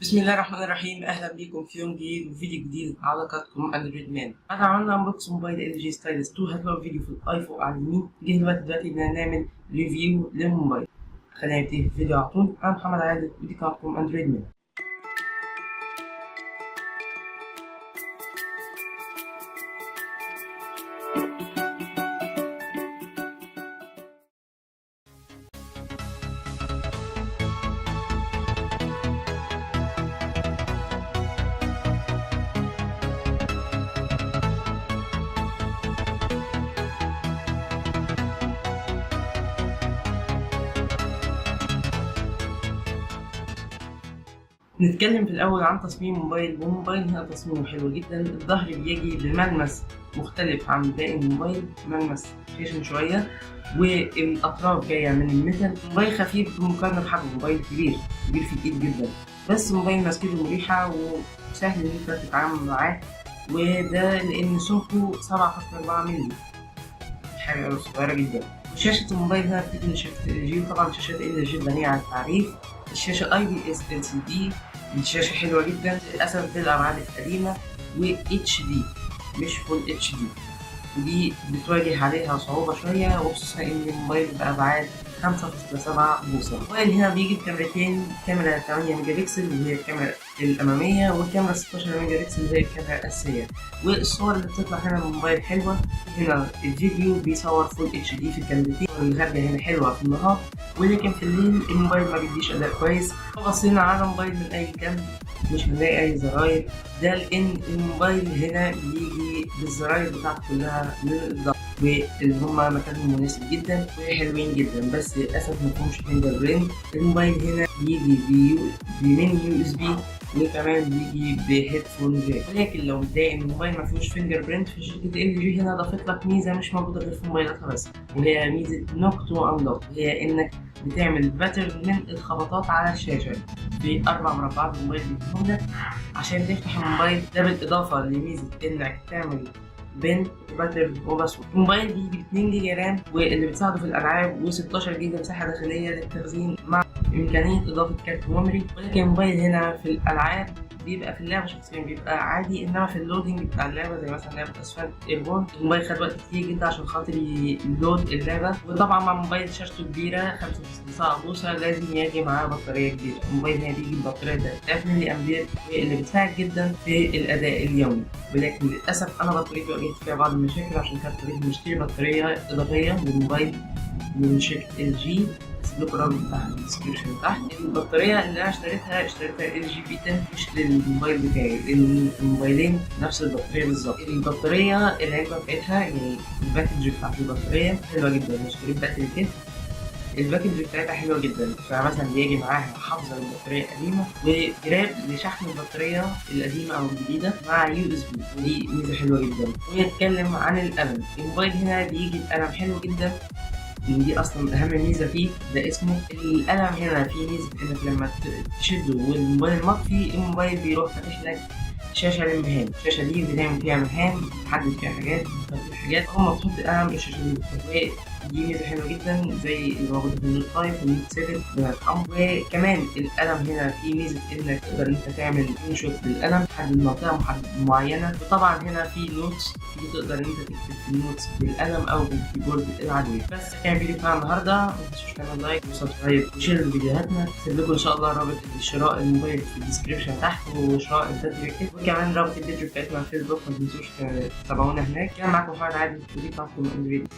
بسم الله الرحمن الرحيم. اهلا بيكم في يوم جديد وفيديو جديد على قناتكم اندرويد مان. احنا عملنا انبوكس موبايل LG ستايلس 2. هتلاقوا فيديو في الايفون على اليمين. جه الوقت دلوقتي ان نعمل ريفيو للموبايل. خلينا نبتدي في الفيديو على طول. انا محمد عادل ودي قناتكم اندرويد مان. نتكلم في الاول عن تصميم موبايل. والموبايل هنا تصميمه حلو جدا. الظهر بيجي بملمس مختلف عن باقي الموبايل، ملمس خشن شويه، والاطراف جايه من الميتال. موبايل خفيف بالمقارنه بحجم موبايل كبير في الايد جدا، بس موبايل مسكته مريحه وسهل ان انت تتعامل معاه، وده لان سمكه 7.4 مللي، حاجه صغيره جدا. شاشة الموبايل هنا بتيجي من شاشة LG، طبعا شاشات LG غنية عن التعريف. الشاشة IPS LCD، الشاشة حلوة جدا للاسف بالابعاد القديمة و HD مش فول HD، ودي بتواجه عليها صعوبة شوية، وخصوصا ان الموبايل بأبعاد 5.7 بوصة. الموبايل هنا بيجي بكاميرتين، كاميرا 8 ميجا بكسل اللي هي الكاميرا الأمامية، والكاميرا 16 ميجا بكسل اللي هي الكاميرا الأساسية. والصور اللي بتطلع هنا من الموبايل حلوة. هنا الفيديو بيصور فول HD في الكاميرتين، والخارجة هنا حلوة في النهار، ولكن في الليل الموبايل ما بيديش أداء كويس. لو بصينا على الموبايل من أي جنب مش هنلاقي أي زراير، ده لأن الموبايل هنا بيجي بالزراير بتاعته كلها من الضغط، واللي هما مكانهم مناسب جدا وحلوين جدا، بس للأسف مفهومش فينجر برينت. الموبايل هنا بيجي بمين USB، وكمان بيجي بهيدفون جاك. ولكن لو متضايق ان الموبايل ما فيهوش فينجر برينت، فشركة LG هنا ضافت لك ميزة مش موجودة غير في موبايلاتها بس، وهي ميزة نوك تو انلوك، هي انك بتعمل باترن من الخبطات على الشاشة في 4 مربعات الموبايل بيديهم لك عشان تفتح الموبايل، ده بالإضافة لميزة إنك تعمل بين باترن وباسورد. الموبايل بيجي ب 2 جيجا رام، واللي بتساعده في الألعاب، و16 جيجا مساحة داخلية للتخزين مع إمكانية إضافة كارت ميموري. ولكن الموبايل هنا في الألعاب بيبقى في اللعبة شخصيا بيبقى عادي، انما في اللودنج بتاع اللعبة زي مثلا لعبة اسفلت ايربورن، الموبايل خد وقت كتير جدا عشان خاطر يلود اللعبة. وطبعا مع موبايل شاشته كبيرة 5.9 بوصة لازم يجي معاه بطارية كبيرة. الموبايل هنا بيجي ببطارية 3000 ملي امبير، اللي بتساعد جدا في الاداء اليومي. ولكن للاسف انا بطاريتي واجهت فيها بعض المشاكل، عشان كده اضطريت اشتري بطارية اضافية للموبايل من شركة LG. هسيبلكوا الرابط بتاعها في الديسكربشن تحت. البطارية اللي أنا اشتريتها LG B10 مش للموبايل بتاعي، لأن الموبايلين نفس البطارية بالظبط. البطارية العلبة بتاعتها يعني الباكج بتاعت البطارية حلوة جدا. أنا اشتريت باتري كيت، الباكج بتاعتها حلوة جدا، فمثلا بيجي معاها حافظة للبطارية القديمة وجراب لشحن البطارية القديمة أو الجديدة مع USB، ودي ميزة حلوة جدا. ونتكلم عن القلم. الموبايل هنا بيجي القلم حلو جدا، دي اصلا اهم ميزه فيه، ده اسمه القلم. هنا في ميزه انك لما تشده والموبايل مطفي، الموبايل بيروح فاتح لك شاشه للمهام. الشاشه دي بنعمل فيها مهام، تحدد فيها حاجات، تحدد حاجات، اول ما تحط قلم الشاشه دي بتتفتح. دي ميزه حلوه جدا زي اللي موجوده في النوت 5 والنوت 7 بالارقام. وكمان القلم هنا في ميزه انك تقدر انت تعمل سكرين شوت بالقلم، تحدد منطقه معينه. وطبعا هنا في نوتس، في تقدر انت تكتب في النوتس بالقلم او بالكيبورد العادي. بس كان فيديو بتاع النهارده، ما تنسوش تعملوا لايك وسبسكرايب وشير فيديوهاتنا. هسيب لكم ان شاء الله رابط شراء الموبايل في الديسكربشن تحت، وشراء الباتري كيت، وكمان رابط الفيديو بتاعتنا على الفيسبوك. ما تنسوش تتابعونا هناك. كان معاكم محمد عادل ودي قناتكم اندرويد.